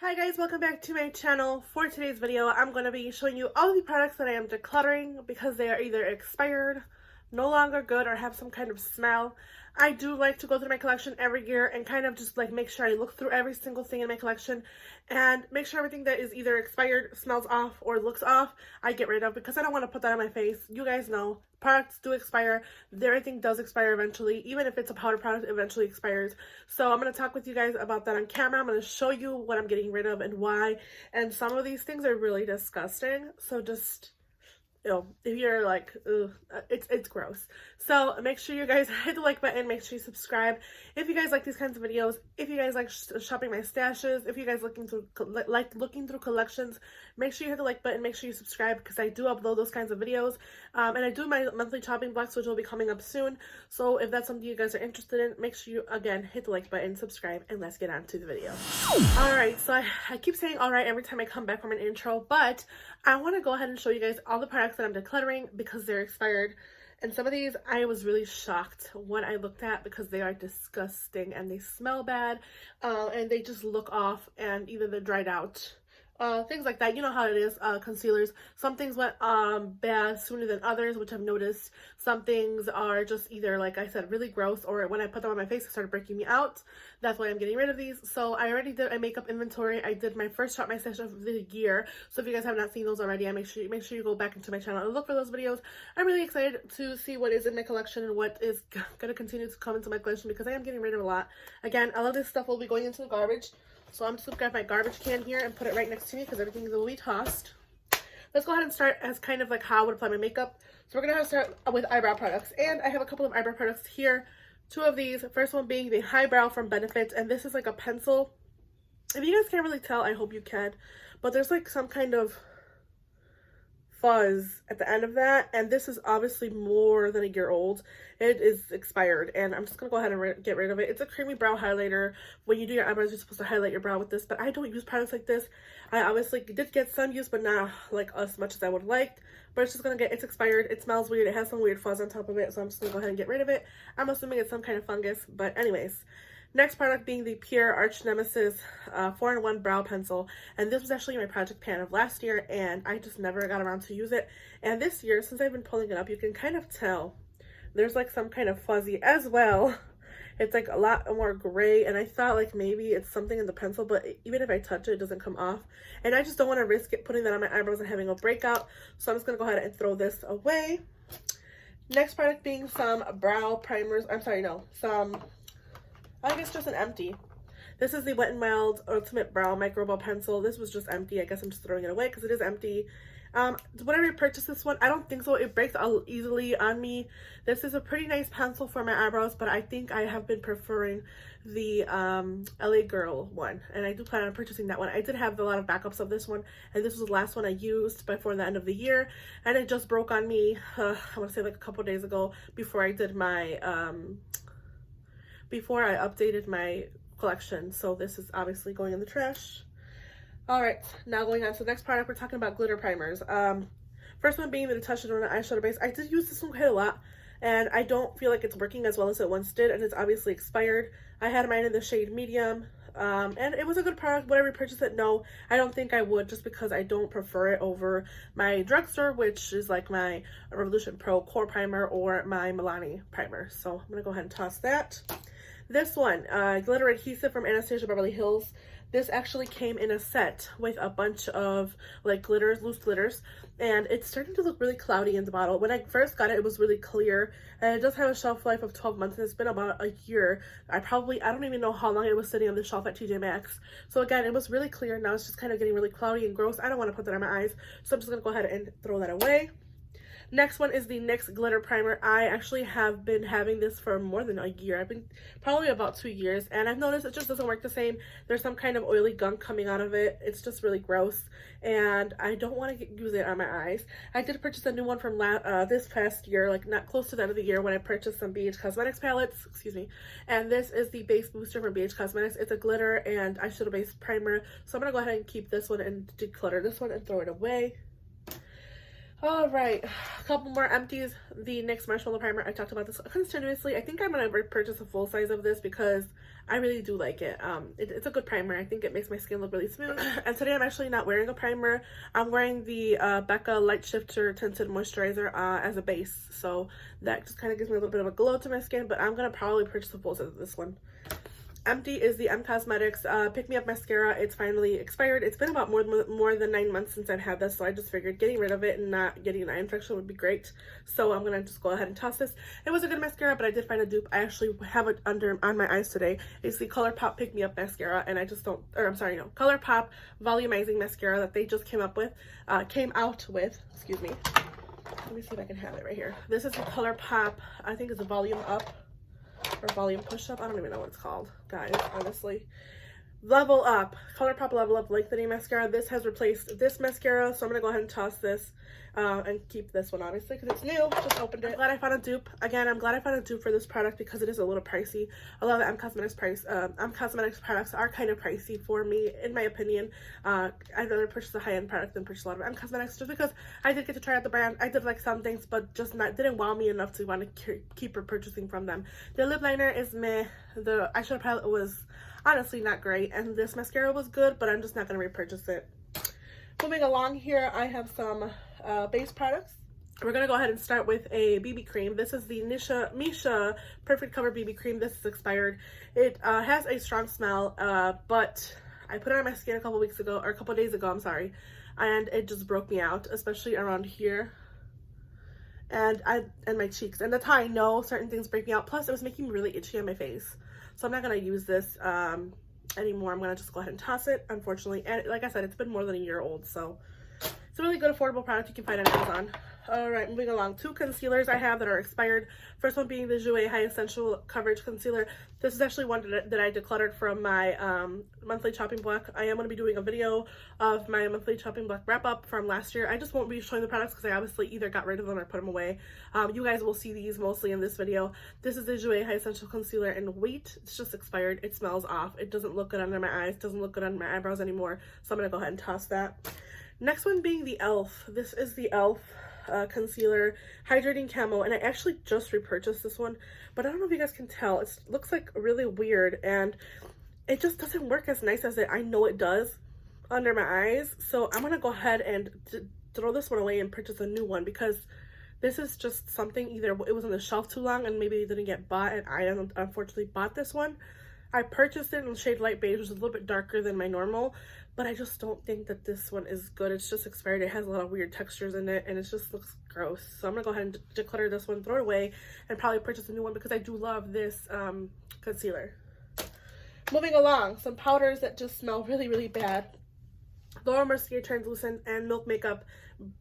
Hi guys, welcome back to my channel. For today's video, I'm going to be showing you all the products that I am decluttering because they are either expired, no longer good, or have some kind of smell. I do like to go through my collection every year and kind of just like make sure I look through every single thing in my collection and make sure everything that is either expired, smells off, or looks off, I get rid of because I don't want to put that on my face. You guys know products do expire. Everything does expire eventually. Even if it's a powder product, it eventually expires. So I'm going to talk with you guys about that on camera. I'm going to show you what I'm getting rid of and why. And some of these things are really disgusting. So just, you know, if you're like, ugh, it's gross. So make sure you guys hit the like button, make sure you subscribe if you guys like these kinds of videos, if you guys like shopping my stashes, if you guys looking through collections, make sure you hit the like button, make sure you subscribe because I do upload those kinds of videos, and I do my monthly shopping blocks, which will be coming up soon. So if that's something you guys are interested in, make sure you again hit the like button, subscribe, and let's get on to the video. All right, so I keep saying all right every time I come back from an intro, but I want to go ahead and show you guys all the products that I'm decluttering because they're expired. And some of these I was really shocked when I looked at because they are disgusting and they smell bad, and they just look off, and either they're dried out, things like that. You know how it is, concealers. Some things went bad sooner than others, which I've noticed. Some things are just either, like I said, really gross, or when I put them on my face, it started breaking me out. That's why I'm getting rid of these. So I already did a makeup inventory. I did my first Shop My Stash of the year. So if you guys have not seen those already, I make sure you go back into my channel and look for those videos. I'm really excited to see what is in my collection and what is going to continue to come into my collection because I am getting rid of a lot. Again, all of this stuff will be going into the garbage. So I'm just going to grab my garbage can here and put it right next to me because everything will be tossed. Let's go ahead and start as kind of like how I would apply my makeup. So we're going to have to start with eyebrow products. And I have a couple of eyebrow products here. Two of these. First one being the Highbrow from Benefit. And this is like a pencil. If you guys can't really tell, I hope you can. But there's like some kind of fuzz at the end of that, and this is obviously more than a year old. It is expired, and I'm just gonna go ahead and get rid of it. It's a creamy brow highlighter. When you do your eyebrows, you're supposed to highlight your brow with this, but I don't use products like this. I obviously did get some use, but not like as much as I would like. But it's just gonna it's expired. It smells weird. It has some weird fuzz on top of it, so I'm just gonna go ahead and get rid of it. I'm assuming it's some kind of fungus, but anyways. Next product being the Pure Arch Nemesis 4-in-1 Brow Pencil. And this was actually my project pan of last year, and I just never got around to use it. And this year, since I've been pulling it up, you can kind of tell there's like some kind of fuzzy as well. It's like a lot more gray, and I thought like maybe it's something in the pencil, but even if I touch it, it doesn't come off. And I just don't want to risk it putting that on my eyebrows and having a breakout. So I'm just going to go ahead and throw this away. Next product being some brow primers. I'm sorry, no. I guess just an empty. This is the Wet n Wild Ultimate Brow Microbial Pencil. This was just empty. I guess I'm just throwing it away because it is empty. Whenever I purchase this one, I don't think so. It breaks out easily on me. This is a pretty nice pencil for my eyebrows, but I think I have been preferring the LA Girl one, and I do plan on purchasing that one. I did have a lot of backups of this one, and this was the last one I used before the end of the year, and it just broke on me, I want to say like a couple days ago before I did my before I updated my collection. So this is obviously going in the trash. All right, now going on to the next product, we're talking about glitter primers. First one being the Natasha Denona eyeshadow base. I did use this one quite a lot, and I don't feel like it's working as well as it once did, and it's obviously expired. I had mine in the shade medium, and it was a good product. Would I repurchase it? No, I don't think I would, just because I don't prefer it over my drugstore, which is like my Revolution Pro Core Primer or my Milani Primer. So I'm gonna go ahead and toss that. This one, glitter adhesive from Anastasia Beverly Hills. This actually came in a set with a bunch of like glitters, loose glitters, and it's starting to look really cloudy in the bottle. When I first got it, it was really clear, and it does have a shelf life of 12 months, and it's been about a year. I don't even know how long it was sitting on the shelf at TJ Maxx. So again, it was really clear. Now it's just kind of getting really cloudy and gross. I don't want to put that on my eyes, so I'm just gonna go ahead and throw that away. Next one is the NYX Glitter Primer. I actually have been having this for more than a year. I've been probably about 2 years, and I've noticed it just doesn't work the same. There's some kind of oily gunk coming out of it. It's just really gross, and I don't want to use it on my eyes. I did purchase a new one from this past year, like not close to the end of the year, when I purchased some BH Cosmetics palettes, excuse me. And this is the Base Booster from BH Cosmetics. It's a glitter and eyeshadow base primer. So I'm going to go ahead and keep this one and declutter this one and throw it away. All right, a couple more empties. The NYX Marshmallow Primer, I talked about this continuously. I think I'm going to purchase a full size of this because I really do like it. It's a good primer. I think it makes my skin look really smooth. And today I'm actually not wearing a primer. I'm wearing the Becca Light Shifter Tinted Moisturizer as a base. So that just kind of gives me a little bit of a glow to my skin, but I'm going to probably purchase a full set of this one. Empty is the Cosmetics Pick Me Up Mascara. It's finally expired. It's been about more than 9 months since I've had this, so I just figured getting rid of it and not getting an eye infection would be great. So I'm gonna just go ahead and toss this. It was a good mascara, but I did find a dupe. I actually have it on my eyes today. It's the Colourpop Pick Me Up Mascara, and I just don't, or I'm sorry, no, Colourpop Volumizing Mascara that they just came out with, excuse me. Let me see if I can have it right here. This is the Colourpop, I think it's a Volume Up. Or Volume Push Up. I don't even know what it's called, guys, honestly. Level Up. Colourpop Level Up Lengthening Mascara. This has replaced this mascara, so I'm going to go ahead and toss this and keep this one, obviously, because it's new. Just opened it. I'm glad I found a dupe. Again, I'm glad I found a dupe for this product because it is a little pricey. A lot of the Cosmetics products are kind of pricey for me, in my opinion. I'd rather purchase a high-end product than purchase a lot of Cosmetics just because I did get to try out the brand. I did like some things, but just didn't wow me enough to want to keep purchasing from them. The lip liner is meh. The eyeshadow palette was honestly not great, and this mascara was good, but I'm just not going to repurchase it. Moving along here, I have some base products. We're going to go ahead and start with a BB cream. This is the Misha Perfect Cover BB cream. This is expired. It has a strong smell, but I put it on my skin a couple days ago, I'm sorry, and it just broke me out, especially around here and my cheeks. And that's how I know certain things break me out. Plus, it was making me really itchy on my face. So I'm not going to use this anymore. I'm going to just go ahead and toss it, unfortunately. And like I said, it's been more than a year old, so it's a really good affordable product you can find on Amazon. All right, moving along. 2 concealers I have that are expired. First one being the Jouer High Essential Coverage Concealer. This is actually one that I decluttered from my monthly chopping block. I am going to be doing a video of my monthly chopping block wrap up from last year. I just won't be showing the products because I obviously either got rid of them or put them away. You guys will see these mostly in this video. This is the Jouer High Essential Concealer in Wheat. It's just expired. It smells off. It doesn't look good under my eyes. Doesn't look good under my eyebrows anymore. So I'm going to go ahead and toss that. Next one being the e.l.f. This is the e.l.f. Concealer Hydrating Camo, and I actually just repurchased this one, but I don't know if you guys can tell. It looks like really weird, and it just doesn't work as nice as I know it does under my eyes. So I'm gonna go ahead and throw this one away and purchase a new one because this is just something, either it was on the shelf too long and maybe it didn't get bought, and I unfortunately bought this one. I purchased it in shade light beige, which is a little bit darker than my normal, but I just don't think that this one is good. It's just expired. It has a lot of weird textures in it, and it just looks gross. So I'm gonna go ahead and declutter this one, throw it away, and probably purchase a new one because I do love this concealer. Moving along, some powders that just smell really, really bad. Laura Mercier Translucent and Milk Makeup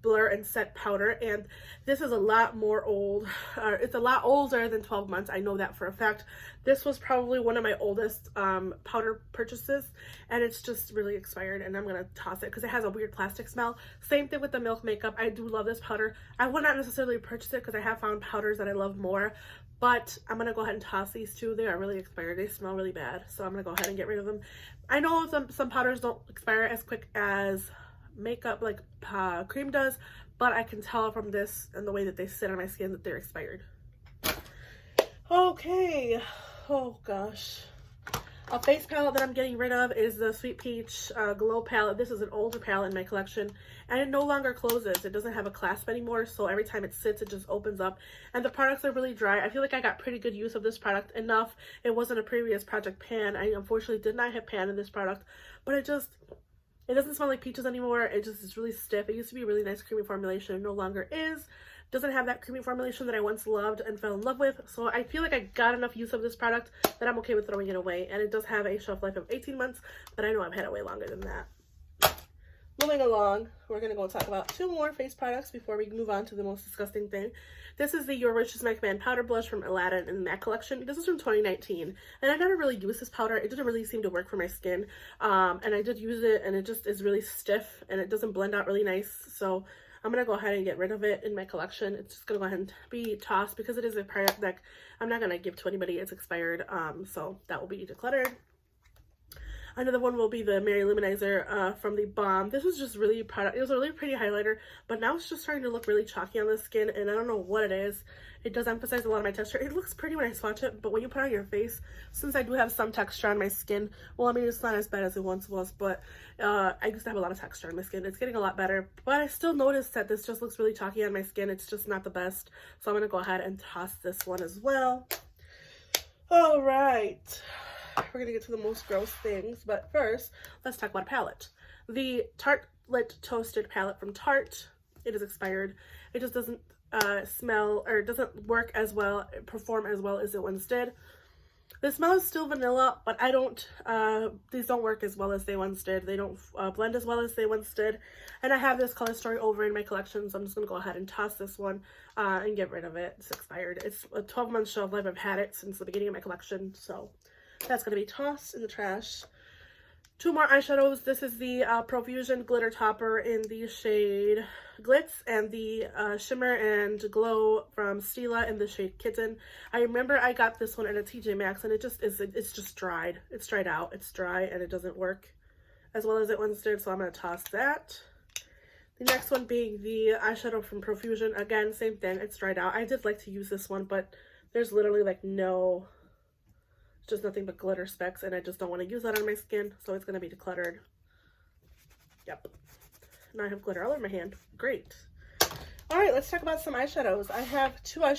Blur and Set Powder, and this is a lot more old. It's a lot older than 12 months. I know that for a fact. This was probably one of my oldest powder purchases, and it's just really expired, and I'm gonna toss it because it has a weird plastic smell. Same thing with the Milk Makeup. I do love this powder. I would not necessarily purchase it because I have found powders that I love more, but I'm gonna go ahead and toss these two. They are really expired. They smell really bad, so I'm gonna go ahead and get rid of them. I know some powders don't expire as quick as makeup like cream does, but I can tell from this and the way that they sit on my skin that they're expired. Okay, oh gosh. A face palette that I'm getting rid of is the Sweet Peach Glow palette. This is an older palette in my collection, and it no longer closes. It doesn't have a clasp anymore, so every time it sits, it just opens up. And the products are really dry. I feel like I got pretty good use of this product enough. It wasn't a previous Project Pan. I unfortunately did not have pan in this product, but it doesn't smell like peaches anymore. It just is really stiff. It used to be a really nice creamy formulation. It no longer is. Doesn't have that creamy formulation that I once loved and fell in love with. So I feel like I got enough use of this product that I'm okay with throwing it away. And it does have a shelf life of 18 months, but I know I've had it way longer than that. Moving along, we're going to go talk about 2 more face products before we move on to the most disgusting thing. This is the Your Wish is My Command Powder Blush from Aladdin in MAC collection. This is from 2019, and I never really used this powder. It didn't really seem to work for my skin, and I did use it, and it just is really stiff, and it doesn't blend out really nice, so I'm going to go ahead and get rid of it in my collection. It's just going to go ahead and be tossed because it is a product that I'm not going to give to anybody. It's expired, so that will be decluttered. Another one will be the Lou Manizer from the Balm. This was just really product. It was a really pretty highlighter, but now it's just starting to look really chalky on the skin, and I don't know what it is. It does emphasize a lot of my texture. It looks pretty when I swatch it, but when you put it on your face, since I do have some texture on my skin, well, I mean, it's not as bad as it once was, but I used to have a lot of texture on my skin. It's getting a lot better, but I still noticed that this just looks really chalky on my skin. It's just not the best, so I'm going to go ahead and toss this one as well. All right, we're going to get to the most gross things, but first, let's talk about a palette. The Tarte Toasted palette from Tarte. It is expired. It just doesn't smell, or doesn't work as well, perform as well as it once did. The smell is still vanilla, but I don't, these don't work as well as they once did. They don't blend as well as they once did. And I have this color story over in my collection, so I'm just going to go ahead and toss this one and get rid of it. It's expired. It's a 12-month shelf life. I've had it since the beginning of my collection, so that's going to be tossed in the trash. Two more eyeshadows. This is the Profusion Glitter Topper in the shade Glitz, and the Shimmer and Glow from Stila in the shade Kitten. I remember I got this one at a TJ Maxx, and it's just dried. It's dried out. It's dry, and it doesn't work as well as it once did, so I'm going to toss that. The next one being the eyeshadow from Profusion. Again, same thing. It's dried out. I did like to use this one, but there's literally like no... just nothing but glitter specks, and I just don't want to use that on my skin, so it's going to be decluttered. Yep. Now I have glitter all over my hand. Great. All right, let's talk about some eyeshadows. I have four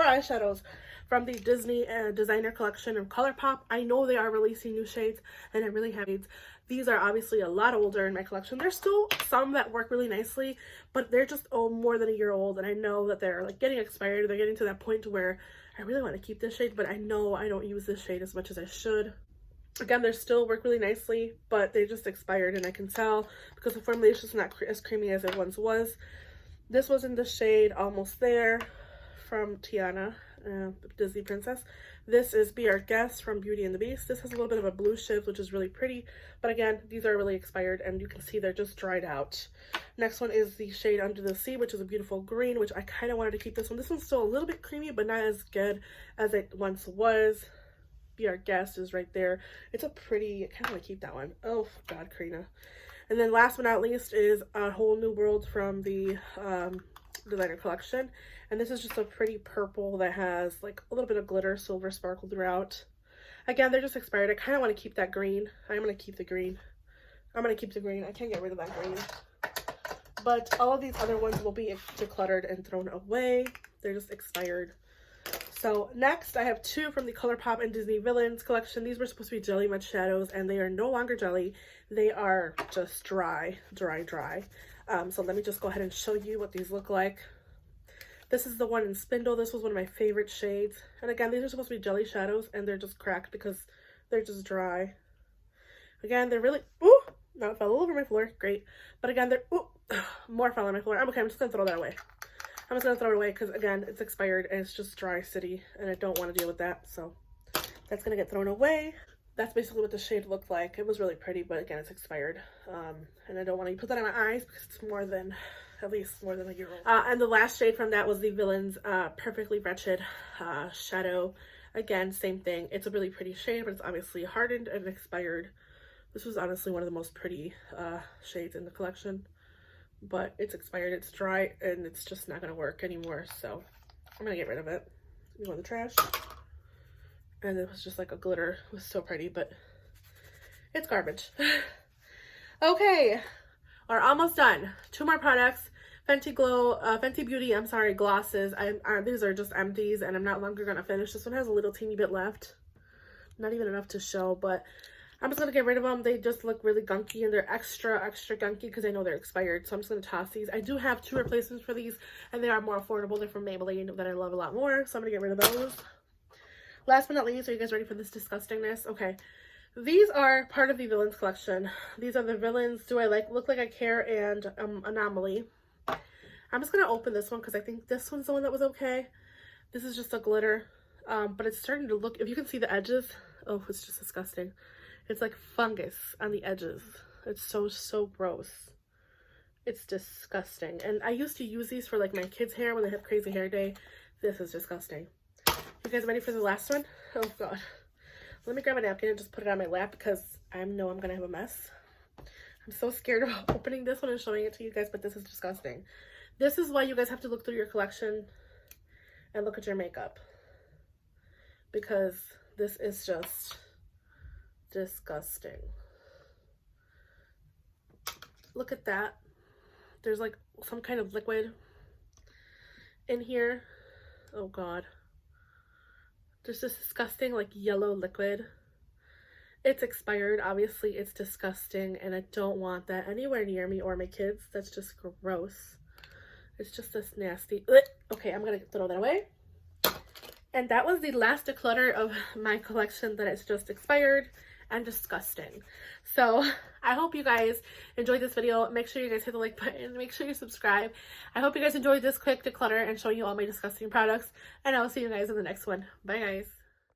eyeshadows from the Disney designer collection of Colourpop. I know they are releasing new shades, and I'm really happy. These are obviously a lot older in my collection. There's still some that work really nicely, but they're just more than a year old, and I know that they're like getting expired. They're getting to that point where I really want to keep this shade, but I know I don't use this shade as much as I should. Again, they still work really nicely, but they just expired, and I can tell because the formulation is not as creamy as it once was. This was in the shade Almost There from Tiana, Disney Princess. This is Be Our Guest from Beauty and the Beast. This has a little bit of a blue shift, which is really pretty, but again, these are really expired, and you can see they're just dried out. Next one is the shade Under the Sea, which is a beautiful green, which I kind of wanted to keep this one. This one's still a little bit creamy, but not as good as it once was. Be Our Guest is right there. It's a pretty, I kind of want to keep that one. Oh, God, Karina. And then last but not least is A Whole New World from the designer collection. And this is just a pretty purple that has like a little bit of glitter, silver sparkle throughout. Again, they're just expired. I kind of want to keep that green. I'm going to keep the green. I'm going to keep the green. I can't get rid of that green. But all of these other ones will be decluttered and thrown away. They're just expired. So next, I have two from the Colourpop and Disney Villains collection. These were supposed to be Jelly Mud Shadows, and they are no longer jelly. They are just dry. So let me just go ahead and show you what these look like. This is the one in Spindle. This was one of my favorite shades. And again, these are supposed to be jelly shadows, and they're just cracked because they're just dry. Again, they're really... Ooh! Now it fell all over my floor. Great. But again, they're... Ooh! More fell on my floor. Okay, I'm just going to throw that away. I'm just going to throw it away because, again, it's expired and it's just dry city, and I don't want to deal with that. So that's going to get thrown away. That's basically what the shade looked like. It was really pretty, but again, it's expired. And I don't want to put that on my eyes because it's at least more than a year old. And the last shade from that was the Villains Perfectly Wretched Shadow. Again, same thing. It's a really pretty shade, but it's obviously hardened and expired. This was honestly one of the most pretty shades in the collection. But it's expired, it's dry, and it's just not going to work anymore. So I'm going to get rid of it. You go in the trash. And it was just like a glitter. It was so pretty, but it's garbage. Okay, we're almost done. Two more products. Fenty Beauty, glosses. These are just empties, and I'm not longer going to finish. This one has a little teeny bit left. Not even enough to show, but I'm just going to get rid of them. They just look really gunky, and they're extra gunky because I know they're expired. So I'm just going to toss these. I do have two replacements for these, and they are more affordable. They're from Maybelline that I love a lot more. So I'm going to get rid of those. Last but not least, are you guys ready for this disgustingness? Okay. These are part of the Villains collection. These are the Villains Do I Look Like I Care and Anomaly. I'm just going to open this one because I think this one's the one that was okay. This is just a glitter. But it's starting to look, if you can see the edges, oh, it's just disgusting. It's like fungus on the edges. It's so gross. It's disgusting. And I used to use these for like my kids' hair when they have crazy hair day. This is disgusting. You guys ready for the last one? Oh god. Let me grab a napkin and just put it on my lap because I know I'm gonna have a mess. I'm so scared of opening this one and showing it to you guys, but this is disgusting. This is why you guys have to look through your collection and look at your makeup, because this is just disgusting. Look at that. There's like some kind of liquid in here. Oh god. There's this disgusting like yellow liquid. It's expired, obviously. It's disgusting, and I don't want that anywhere near me or my kids. That's just gross. It's just this nasty. Ugh. Okay, I'm gonna throw that away. And that was the last declutter of my collection that is just expired and disgusting. So I hope you guys enjoyed this video. Make sure you guys hit the like button. Make sure you subscribe. I hope you guys enjoyed this quick declutter and showing you all my disgusting products. And I will see you guys in the next one. Bye, guys.